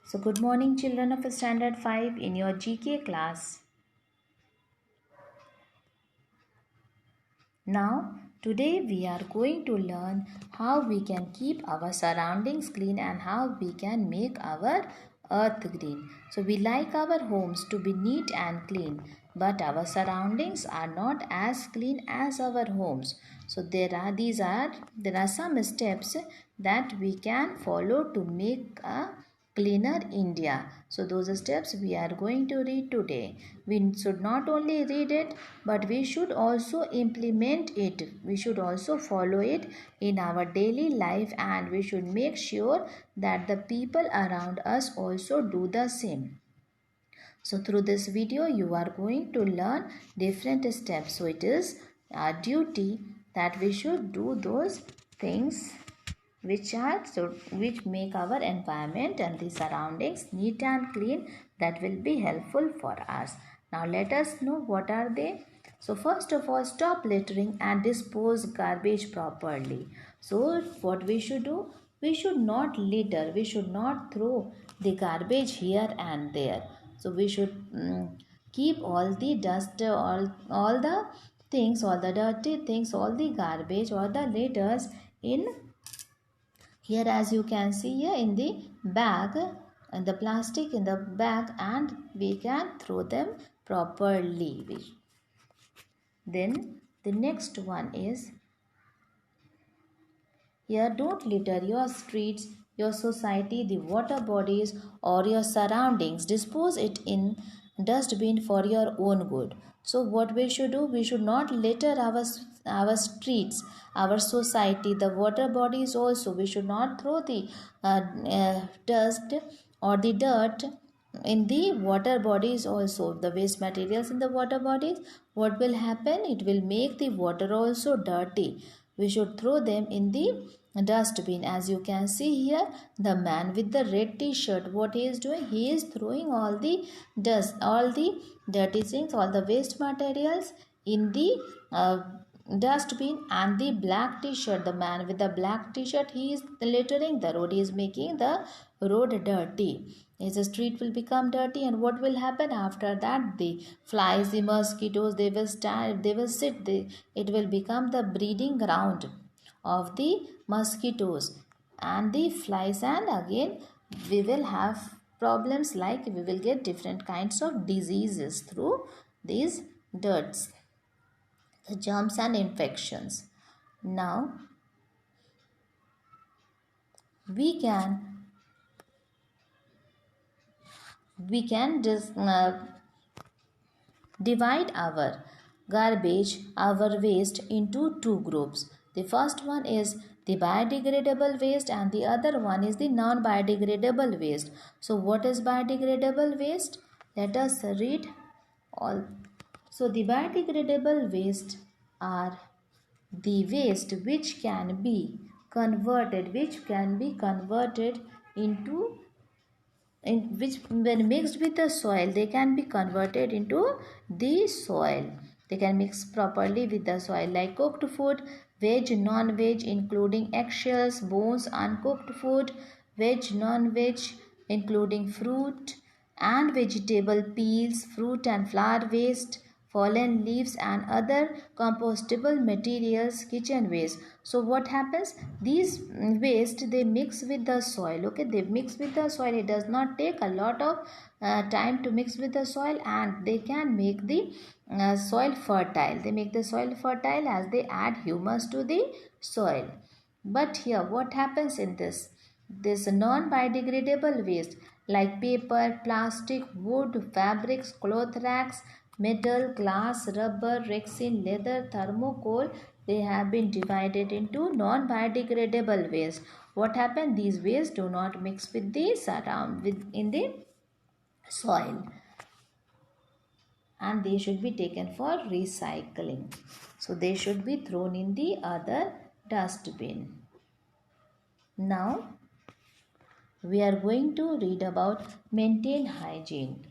So good morning children of standard 5 in your GK class. Now today we are going to learn how we can keep our surroundings clean and how we can make our earth green. So we like our homes to be neat and clean, but our surroundings are not as clean as our homes. So there are some steps that we can follow to make a cleaner India. So those steps we are going to read today. We should not only read it, but we should also implement it. We should also follow it in our daily life, and we should make sure that the people around us also do the same. So through this video you are going to learn different steps. So it is our duty that we should do those things which make our environment and the surroundings neat and clean. That will be helpful for us. Now let us know what are they. So first of all, stop littering and dispose garbage properly. So what we should do, we should not litter, we should not throw the garbage here and there. So we should keep all the dust, all the things, all the dirty things, all the garbage or the litters in here, as you can see here in the bag, and the plastic in the bag, and we can throw them properly. Then the next one is here, don't litter your streets, your society, the water bodies or your surroundings. Dispose it in dustbin for your own good. So what we should do, we should not litter our streets, our society, the water bodies also. We should not throw the dust or the dirt in the water bodies also. The waste materials in the water bodies, what will happen, it will make the water also dirty. We should throw them in the dustbin. As you can see here, the man with the red t-shirt, what he is doing, he is throwing all the dust, all the dirty things, all the waste materials in the dustbin. And the black t-shirt, the man with the black t-shirt, he is littering the road, he is making the road dirty. The street will become dirty, and what will happen after that, the flies, the mosquitoes, they will stand, they will sit, it will become the breeding ground of the mosquitoes and the flies, and again we will have problems, like we will get different kinds of diseases through these dirts, the germs and infections. Now we can just divide our garbage, our waste into two groups. The first one is the biodegradable waste and the other one is the non-biodegradable waste. So what is biodegradable waste? Let us read all. So the biodegradable waste are the waste which can be converted into, in which when mixed with the soil, they can be converted into the soil. They can mix properly with the soil, like cooked food, veg, non-veg, including eggshells, bones, uncooked food, veg, non-veg, including fruit and vegetable peels, fruit and flower waste, fallen leaves and other compostable materials, kitchen waste. So what happens, these waste, they mix with the soil. Okay, they mix with the soil. It does not take a lot of time to mix with the soil, and they can make the soil fertile. They make the soil fertile as they add humus to the soil. But here what happens in this non-biodegradable waste, like paper, plastic, wood, fabrics, cloth racks, metal, glass, rubber, resin, leather, thermocol, they have been divided into non-biodegradable waste. What happened? These waste do not mix with the in the soil, and they should be taken for recycling. So they should be thrown in the other dustbin. Now we are going to read about maintain hygiene.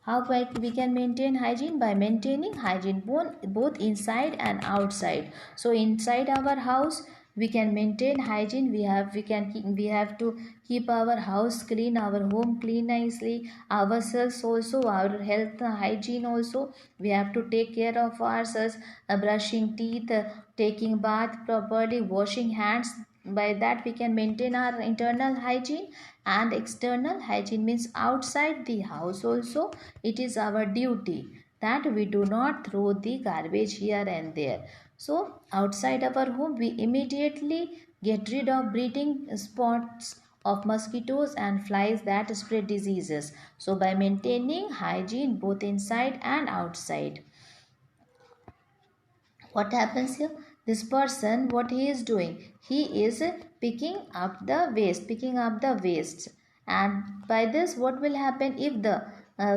How we can maintain hygiene? By maintaining hygiene both inside and outside. So inside our house, we can maintain hygiene. We have to keep our house clean, our home clean nicely, ourselves also, our health hygiene also. We have to take care of ourselves, brushing teeth, taking bath properly, washing hands. By that we can maintain our internal hygiene. And external hygiene means outside the house also, it is our duty that we do not throw the garbage here and there. So outside our home, we immediately get rid of breeding spots of mosquitoes and flies that spread diseases. So by maintaining hygiene both inside and outside, what happens here? This person, what he is doing, he is picking up the waste. And by this, what will happen? If the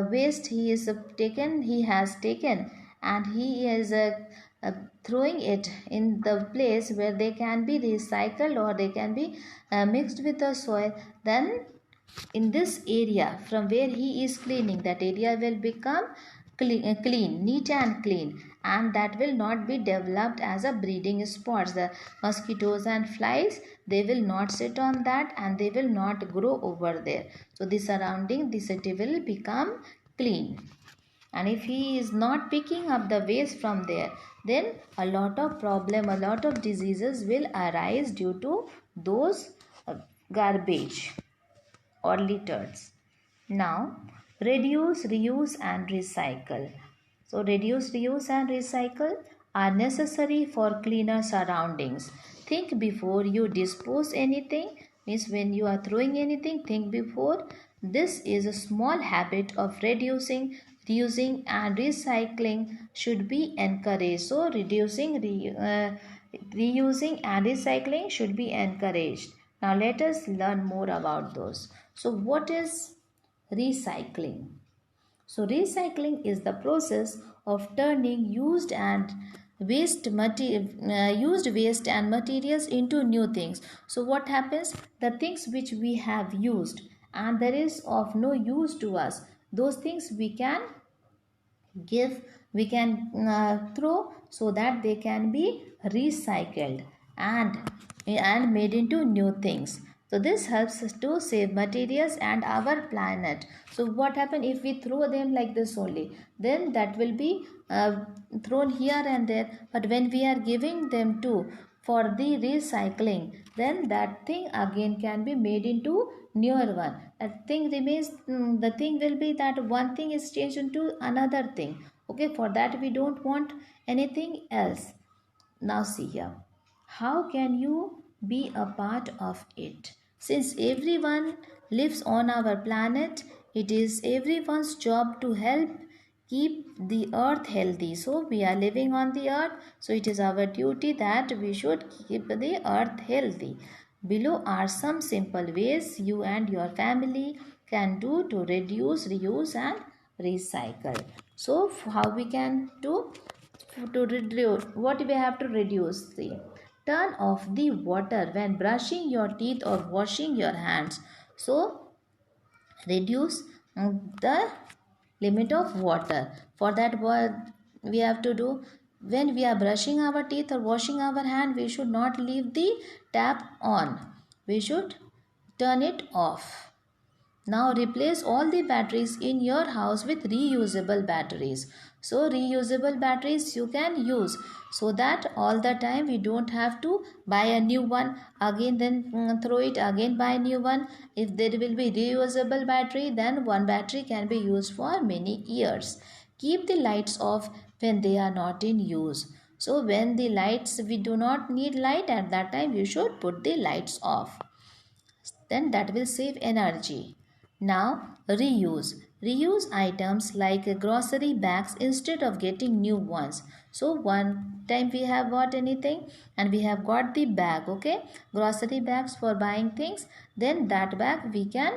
waste he has taken, and he is uh, throwing it in the place where they can be recycled, or they can be mixed with the soil, then in this area from where he is cleaning, that area will become clean, neat and clean, and that will not be developed as a breeding spots. The mosquitoes and flies, they will not sit on that, and they will not grow over there. So the surrounding, the city will become clean. And if he is not picking up the waste from there, then a lot of problem, a lot of diseases will arise due to those garbage or litters. Now, reduce, reuse, and recycle. So, reduce, reuse, and recycle are necessary for cleaner surroundings. Think before you dispose anything, means when you are throwing anything, think before. This is a small habit of reducing, reusing, and recycling should be encouraged. So, reusing, and recycling should be encouraged. Now, let us learn more about those. So, what is recycling? So, recycling is the process of turning used waste and materials into new things. So, what happens? The things which we have used and there is of no use to us, those things give we can throw, so that they can be recycled and made into new things. So this helps us to save materials and our planet. So what happen if we throw them like this only, then that will be thrown here and there. But when we are giving them to for the recycling, then that thing again can be made into newer one. That thing remains, the thing will be that one thing is changed into another thing. Okay, for that we don't want anything else. Now see here, how can you be a part of it? Since everyone lives on our planet, it is everyone's job to help keep the earth healthy. So we are living on the earth, so it is our duty that we should keep the earth healthy. Below are some simple ways you and your family can do to reduce, reuse, and recycle. So how we can do? To reduce, what we have to reduce? See, turn off the water when brushing your teeth or washing your hands. So reduce the limit of water. For that, what we have to do? When we are brushing our teeth or washing our hand, we should not leave the tap on, we should turn it off. Now replace all the batteries in your house with reusable batteries. So reusable batteries you can use, so that all the time we don't have to buy a new one again, then throw it again, buy a new one. If there will be reusable battery, then one battery can be used for many years. Keep the lights off when they are not in use. So when the lights, we do not need light, at that time you should put the lights off, then that will save energy. Now reuse. Reuse items like grocery bags instead of getting new ones. So one time we have bought anything and we have got the bag, okay, grocery bags for buying things, then that bag we can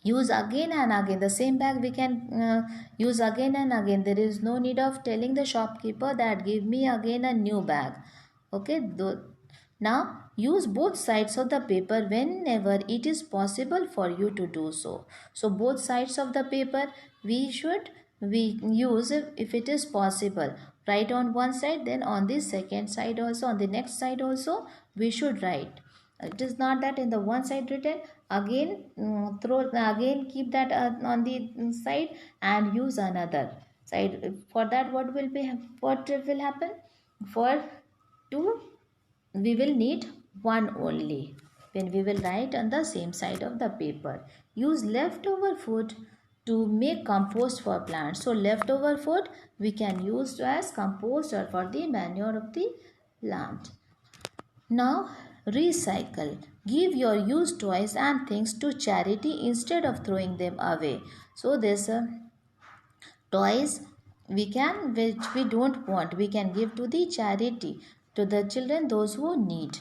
use again and again. The same bag we can use again and again. There is no need of telling the shopkeeper that give me again a new bag. Okay, now use both sides of the paper whenever it is possible for you to do so. So both sides of the paper we use if it is possible. write on one side, then on the second side also, on the next side also we should write. It is not that in the one side written again, throw again, keep that on the side and use another side. For that what will happen? For two we will need one only when we will write on the same side of the paper. Use leftover food to make compost for plants. So leftover food we can use as compost or for the manure of the plant. Now recycle. Give your used toys and things to charity instead of throwing them away. So this toys we can, which we don't want, we can give to the charity, to the children, those who need.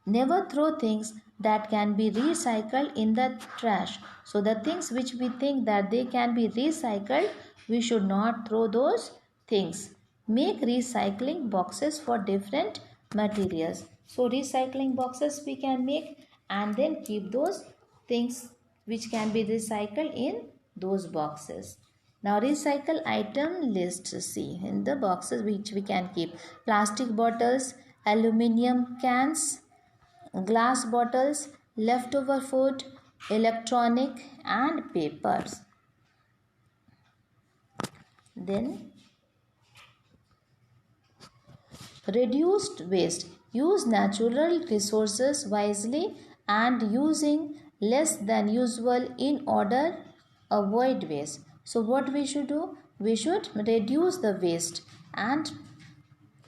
Never throw things that can be recycled in the trash. So the things which we think that they can be recycled, we should not throw those things. Make recycling boxes for different materials. So recycling boxes we can make and then keep those things which can be recycled in those boxes. Now recycle item list, see in the boxes which we can keep: plastic bottles, aluminum cans, glass bottles, leftover food, electronic and papers. Then reduced waste. Use natural resources wisely and using less than usual in order avoid waste. So what we should do? We should reduce the waste and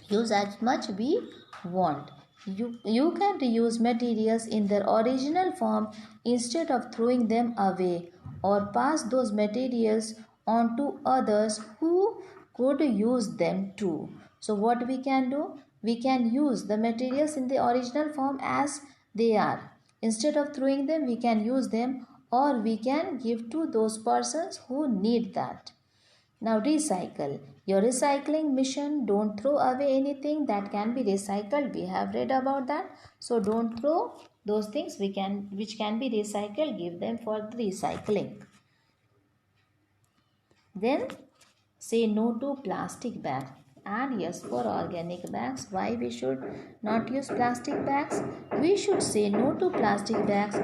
use as much we want. You can reuse materials in their original form instead of throwing them away, or pass those materials on to others who could use them too. So what we can do? We can use the materials in the original form as they are. Instead of throwing them, we can use them, or we can give to those persons who need that. Now recycle. Your recycling mission, don't throw away anything that can be recycled. We have read about that. So don't throw those things which can be recycled, give them for the recycling. Then say no to plastic bags and yes for organic bags. Why we should not use plastic bags? We should say no to plastic bags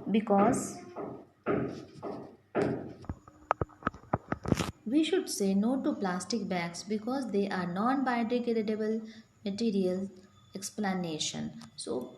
because we should say no to plastic bags because they are non-biodegradable material. Explanation. So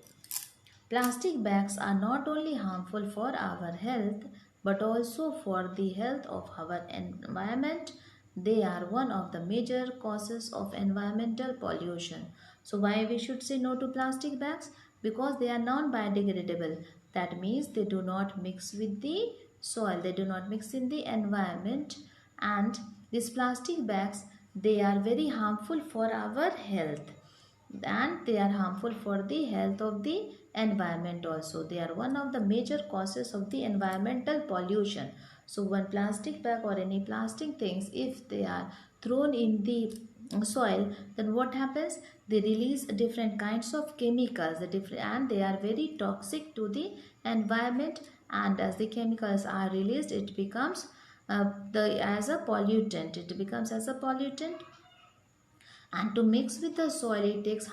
plastic bags are not only harmful for our health but also for the health of our environment. They are one of the major causes of environmental pollution. So why we should say no to plastic bags? Because they are non-biodegradable. That means they do not mix with the soil, they do not mix in the environment, and these plastic bags, they are very harmful for our health and they are harmful for the health of the environment also. They are one of the major causes of the environmental pollution. So one plastic bag or any plastic things, if they are thrown in the soil, then what happens? They release different kinds of chemicals, and they are very toxic to the environment, and as the chemicals are released, it becomes as a pollutant. It becomes as a pollutant, and to mix with the soil it takes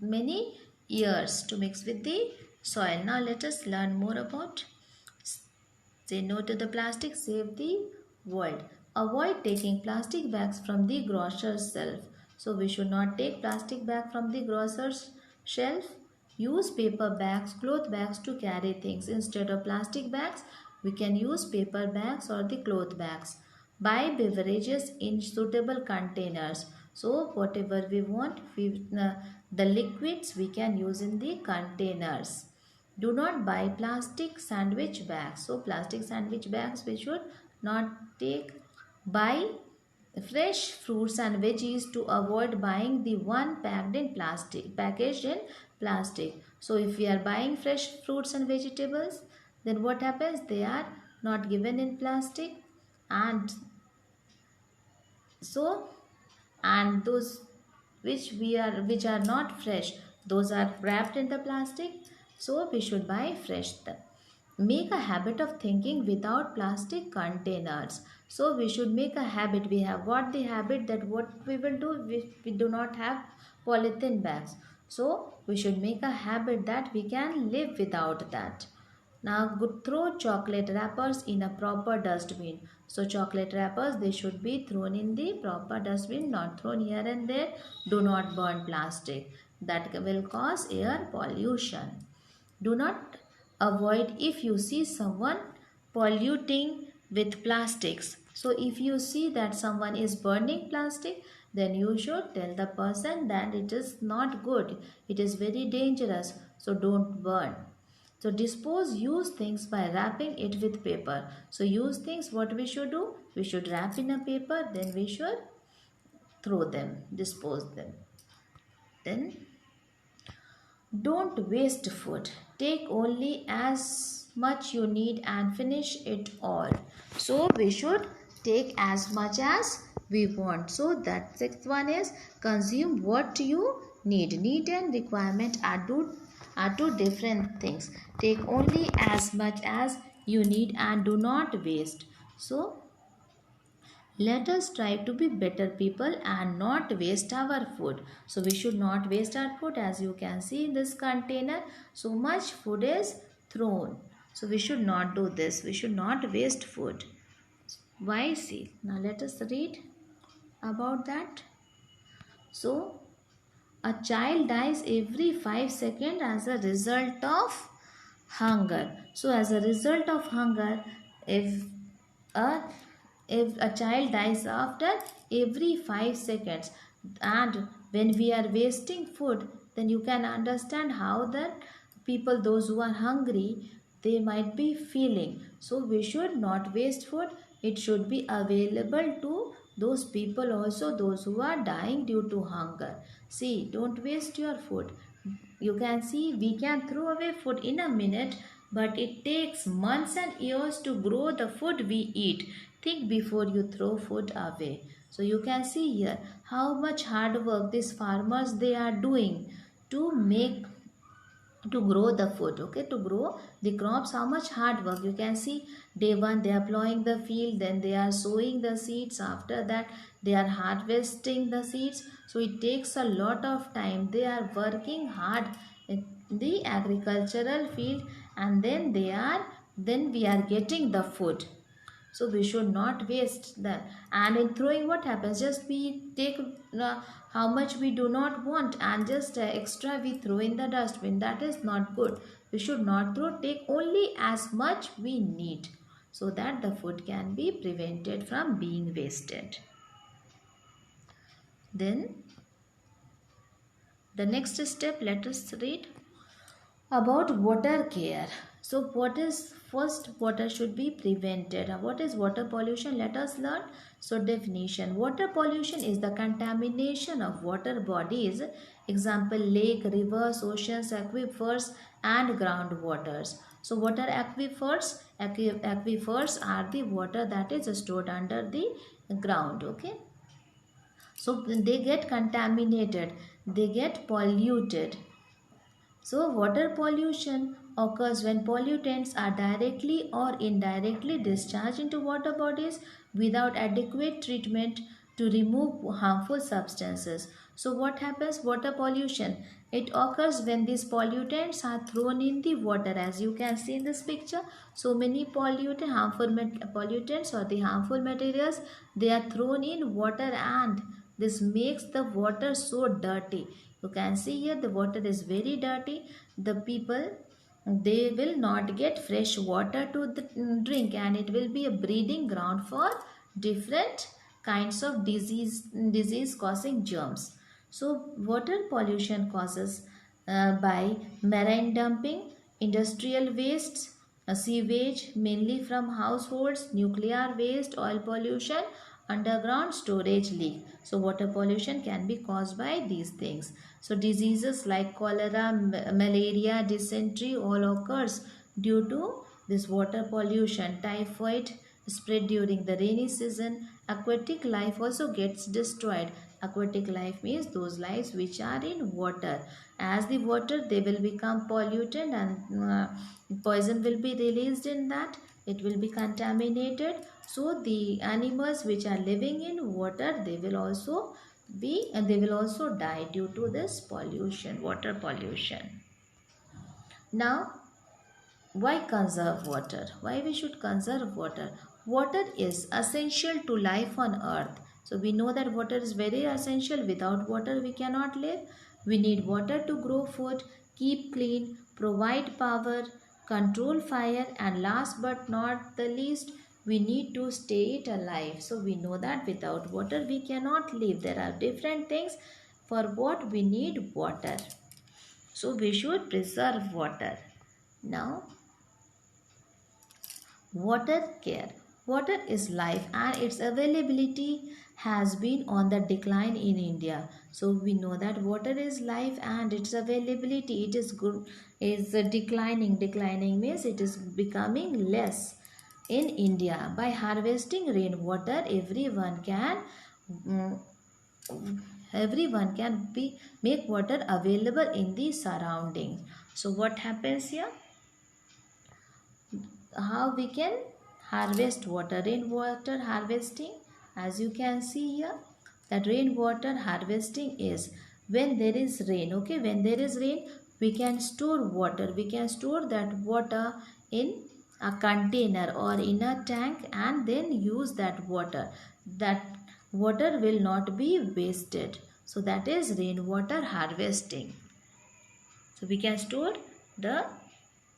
many years to mix with the soil. Now let us learn more about say no to the plastic, save the world. Avoid taking plastic bags from the grocer's shelf. So we should not take plastic bag from the grocer's shelf. Use paper bags, cloth bags to carry things instead of plastic bags. We can use paper bags or the cloth bags. Buy beverages in suitable containers. So whatever we want, the liquids we can use in the containers. Do not buy plastic sandwich bags. So plastic sandwich bags we should not take. Buy fresh fruits and veggies to avoid buying the one packaged in plastic. So if we are buying fresh fruits and vegetables, then what happens? They are not given in plastic, and so, and those which are not fresh, those are wrapped in the plastic. So we should buy fresh them. make a habit of thinking without plastic containers. So we should make a habit. We have got the habit that what we will do, we do not have polythene bags. So we should make a habit that we can live without that. Now throw chocolate wrappers in a proper dustbin. So chocolate wrappers, they should be thrown in the proper dustbin, not thrown here and there. Do not burn plastic. That will cause air pollution. Do not avoid if you see someone polluting with plastics. So if you see that someone is burning plastic, then you should tell the person that it is not good. It is very dangerous. So don't burn. So dispose used things by wrapping it with paper. So used things, what we should do? We should wrap in a paper, then we should throw them, dispose them. Then don't waste food. Take only as much you need and finish it all. So we should take as much as we want. So that sixth one is consume what you need. Need and requirement are two different things. Take only as much as you need and do not waste. So let us try to be better people and not waste our food. So we should not waste our food. As you can see in this container, so much food is thrown. So we should not do this. We should not waste food. Why? See, now let us read about that. So a child dies every 5 seconds as a result of hunger. So as a result of hunger, if a if a child dies after every 5 seconds, and when we are wasting food, then you can understand how the people, those who are hungry, they might be feeling. So we should not waste food. It should be available to those people also, those who are dying due to hunger. See, don't waste your food. You can see we can throw away food in a minute, but it takes months and years to grow the food we eat. Think before you throw food away. So you can see here how much hard work these farmers they are doing to make, to grow the food, okay, to grow the crops. How much hard work. You can see day one they are plowing the field, then they are sowing the seeds, after that they are harvesting the seeds. So it takes a lot of time. They are working hard in the agricultural field, and then we are getting the food. So we should not waste that. And in throwing, what happens? Just we take how much we do not want, and just extra we throw in the dustbin. That is not good. We should not throw. Take only as much we need, so that the food can be prevented from being wasted. Then the next step, let us read about water care. So what is first? Water should be prevented. What is water pollution? Let us learn. So definition: water pollution is the contamination of water bodies, example lake, rivers, oceans, aquifers and groundwaters. So what are aquifers? Aquifers are the water that is stored under the ground, okay. So they get contaminated, they get polluted. So water pollution occurs when pollutants are directly or indirectly discharged into water bodies without adequate treatment to remove harmful substances. So what happens? Water pollution, it occurs when these pollutants are thrown in the water. As you can see in this picture, so many pollutants or the harmful materials, they are thrown in water, and this makes the water so dirty. You can see here the water is very dirty. The people, they will not get fresh water to drink, and it will be a breeding ground for different kinds of disease causing germs. So water pollution causes by marine dumping, industrial wastes, sewage mainly from households, nuclear waste, oil pollution, underground storage leak. So water pollution can be caused by these things. So diseases like cholera, malaria, dysentery all occurs due to this water pollution. Typhoid spread during the rainy season. Aquatic life also gets destroyed. Aquatic life means those lives which are in water. As the water, they will become polluted and poison will be released in that. It will be contaminated. So the animals which are living in water, they will also be and they will also die due to this pollution, water pollution. Now, why conserve water? Why we should conserve water? Water is essential to life on earth. So we know that water is very essential. Without water we cannot live. We need water to grow food, keep clean, provide power, control fire, and last but not the least, we need to stay it alive. So we know that without water we cannot live. There are different things for what we need water. So we should preserve water. Now, water care. Water is life and its availability has been on the decline in India. So we know that water is life and its availability it is good is declining. Declining means it is becoming less in India. By harvesting rainwater, mm, everyone can be make water available in the surroundings. So what happens here? How we can harvest water? Rainwater harvesting, as you can see here, that rainwater harvesting is when there is rain. Okay, when there is rain we can store water. We can store that water in a container or in a tank and then use that water. That water will not be wasted. So that is rainwater harvesting. So we can store the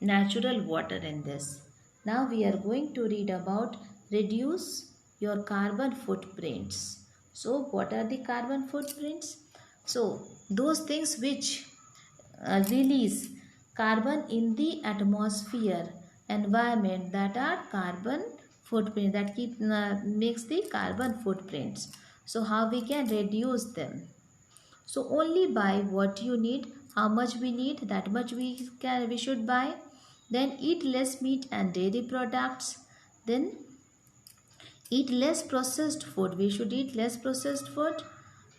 natural water in this. Now we are going to read about reduce your carbon footprints. So what are the carbon footprints? So those things which release carbon in the atmosphere environment, that are carbon footprint, that makes the carbon footprints. So how we can reduce them? So only buy what you need, how much we need, that much we should buy. Then eat less meat and dairy products. Then eat less processed food. We should eat less processed food.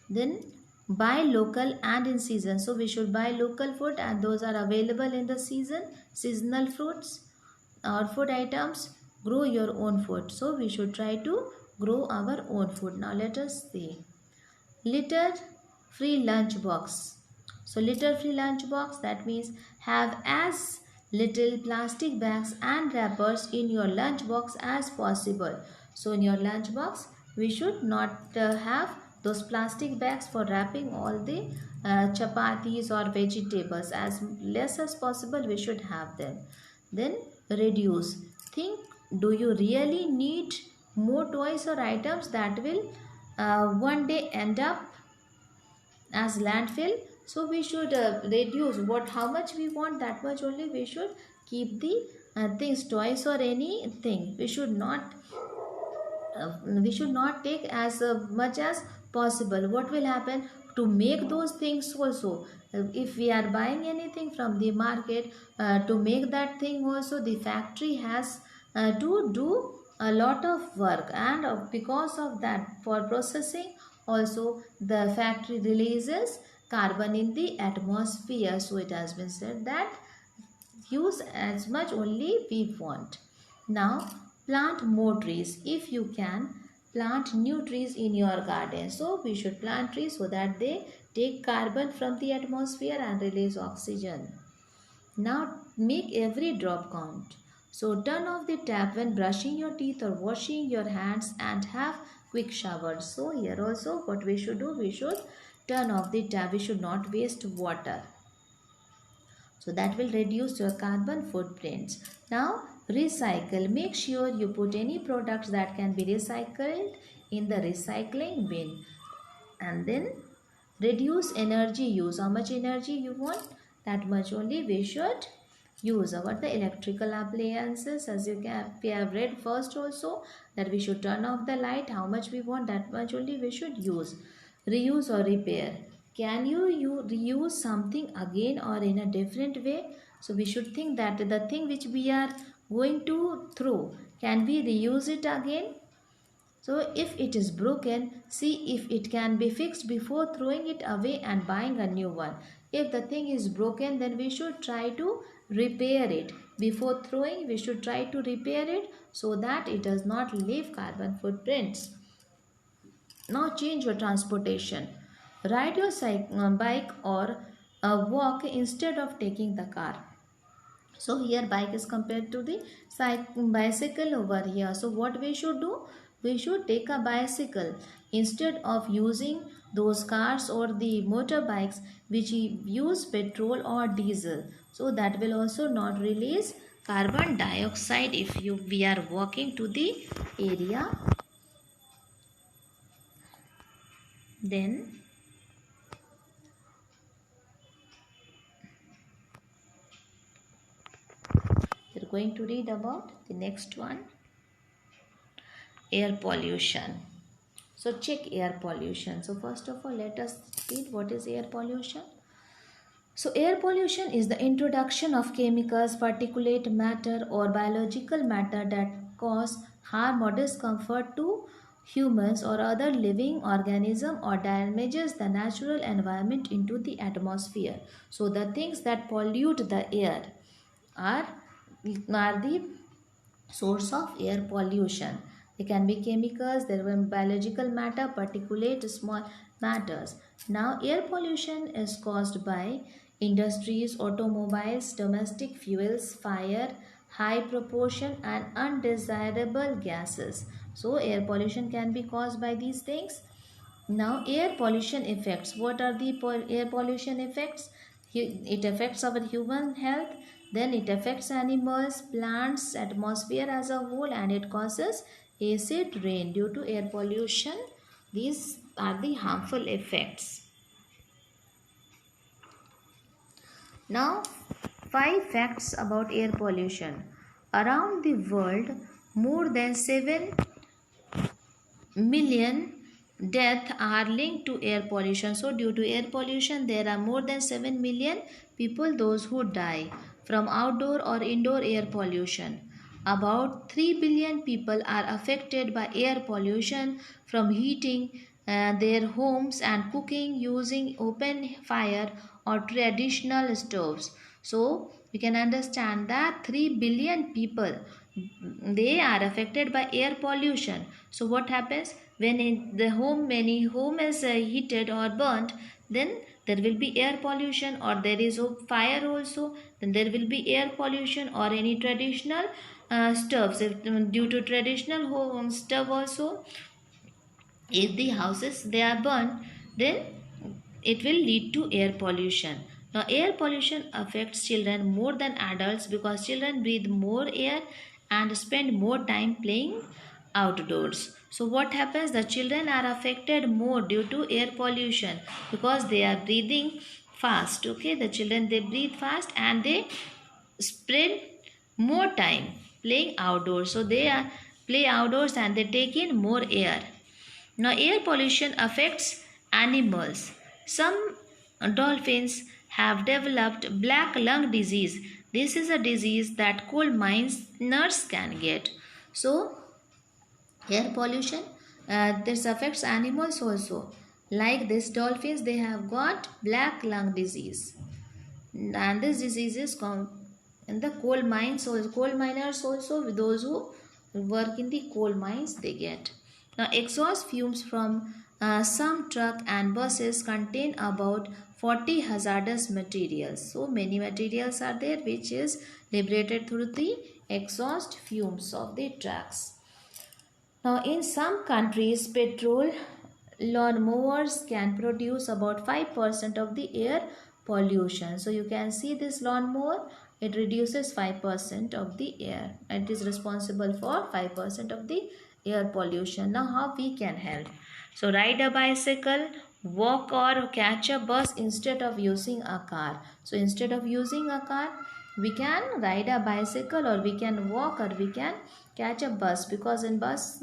Then buy local and in season. So we should buy local food and those are available in the season. Seasonal fruits or food items. Grow your own food. So we should try to grow our own food. Now let us see. Litter free lunch box. So litter free lunch box, that means have as little plastic bags and wrappers in your lunch box as possible. So in your lunch box we should not have those plastic bags for wrapping all the chapatis or vegetables. As less as possible we should have them. Then reduce. Think, do you really need more toys or items that will one day end up as landfill? So we should reduce what how much we want, that much only we should keep the things, toys or anything. We should not take as much as possible. What will happen to make those things also? If we are buying anything from the market, to make that thing also the factory has to do a lot of work, and because of that, for processing also the factory releases carbon in the atmosphere. So it has been said that use as much only we want. Now plant more trees. If you can, plant new trees in your garden. So we should plant trees so that they take carbon from the atmosphere and release oxygen. Now make every drop count. So turn off the tap when brushing your teeth or washing your hands and have quick showers. So here also what we should do, we should turn off the tap. We should not waste water. So that will reduce your carbon footprints. Now recycle. Make sure you put any products that can be recycled in the recycling bin. And then reduce energy use. How much energy you want, that much only we should use. About the electrical appliances, as we have read first also, that we should turn off the light. How much we want, that much only we should use. Reuse or repair. Can you reuse something again or in a different way? So we should think that the thing which we are going to throw, can we reuse it again? So if it is broken, see if it can be fixed before throwing it away and buying a new one. If the thing is broken, then we should try to repair it. Before throwing, we should try to repair it so that it does not leave carbon footprints. Now change your transportation. Ride your bike or walk instead of taking the car. So here bike is compared to the bicycle over here. So what we should do? We should take a bicycle instead of using those cars or the motorbikes which use petrol or diesel. So that will also not release carbon dioxide if we are walking to the area. Then we're going to read about the next one, air pollution. So check air pollution. So first of all, let us read what is air pollution. So air pollution is the introduction of chemicals, particulate matter or biological matter that cause harm or discomfort to humans or other living organism or damages the natural environment into the atmosphere. So the things that pollute the air are the source of air pollution. They can be chemicals, there will be biological matter, particulate small matters. Now air pollution is caused by industries, automobiles, domestic fuels, fire, high proportion and undesirable gases. So air pollution can be caused by these things. Now air pollution effects. What are the air pollution effects? It affects our human health, then it affects animals, plants, atmosphere as a whole, and it causes acid rain due to air pollution. These are the harmful effects. Now 5 facts about air pollution. Around the world, more than 7 million deaths are linked to air pollution. So due to air pollution, there are more than 7 million people those who die from outdoor or indoor air pollution. About 3 billion people are affected by air pollution from heating their homes and cooking using open fire or traditional stoves. So we can understand that 3 billion people, they are affected by air pollution. So what happens when in the home, many home is heated or burnt, then there will be air pollution, or there is a fire also, then there will be air pollution, or any traditional stoves, if due to traditional home stove also, if the houses they are burned, then it will lead to air pollution. Now air pollution affects children more than adults because children breathe more air and spend more time playing outdoors. So what happens, the children are affected more due to air pollution because they are breathing fast. Okay, the children, they breathe fast and they spend more time playing outdoors. So they are play outdoors and they take in more air. Now air pollution affects animals. Some dolphins have developed black lung disease. This is a disease that coal miners can get. So air pollution, this affects animals also. Like this dolphins, they have got black lung disease. And this disease is in the coal mines. So coal miners also, those who work in the coal mines, they get. Now exhaust fumes from some truck and buses contain about 40 hazardous materials. So many materials are there which is liberated through the exhaust fumes of the trucks. Now in some countries, petrol lawnmowers can produce about 5% of the air pollution. So you can see this lawnmower, it reduces 5% of the air. It is responsible for 5% of the air pollution. Now how we can help? So ride a bicycle, walk or catch a bus instead of using a car. So instead of using a car, we can ride a bicycle, or we can walk, or we can catch a bus, because in bus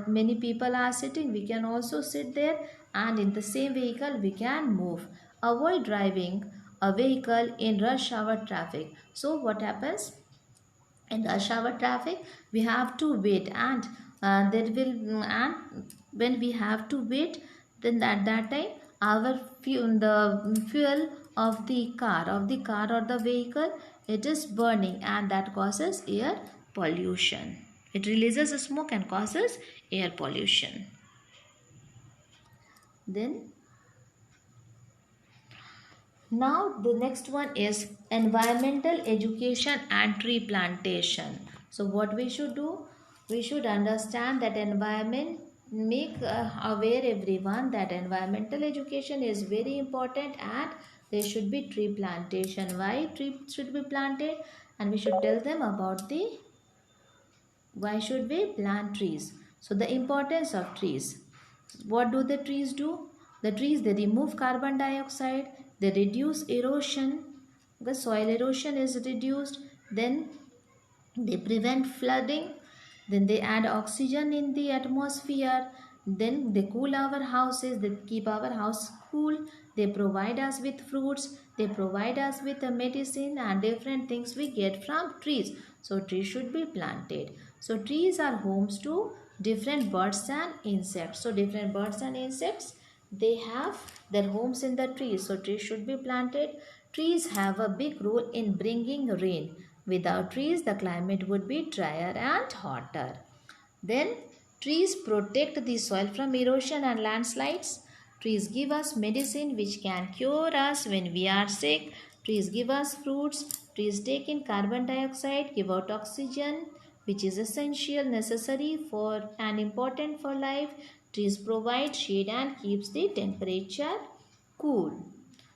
many people are sitting. We can also sit there, and in the same vehicle we can move. Avoid driving a vehicle in rush hour traffic. So what happens? In rush hour traffic, we have to wait, and there will and when we have to wait, then at that time our the fuel of the car or the vehicle, it is burning, and that causes air pollution. It releases smoke and causes air pollution. Then now the next one is environmental education and tree plantation. So what we should do? We should understand that environment, make aware everyone that environmental education is very important, and there should be tree plantation. Why tree should be planted? And we should tell them about the why should we plant trees. So the importance of trees. What do the trees do? The trees, they remove carbon dioxide, they reduce erosion, the soil erosion is reduced, then they prevent flooding, then they add oxygen in the atmosphere, then they cool our houses, they keep our house cool, they provide us with fruits, they provide us with the medicine and different things we get from trees. So trees should be planted. So trees are homes to different birds and insects. So different birds and insects, they have their homes in the trees. So trees should be planted. Trees have a big role in bringing rain. Without trees, the climate would be drier and hotter. Then trees protect the soil from erosion and landslides. Trees give us medicine which can cure us when we are sick. Trees give us fruits. Trees take in carbon dioxide, give out oxygen, which is essential, necessary for and important for life. Trees provide shade and keeps the temperature cool.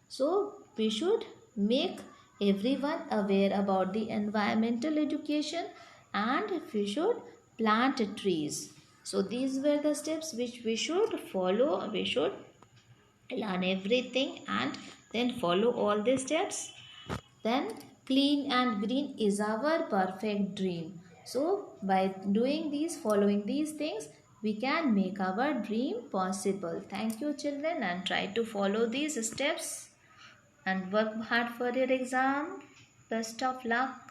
So we should make everyone aware about the environmental education, and we should plant trees. So these were the steps which we should follow. We should learn everything and then follow all the steps. Then clean and green is our perfect dream. So by doing these, following these things, we can make our dream possible. Thank you children, and try to follow these steps and work hard for your exam. Best of luck.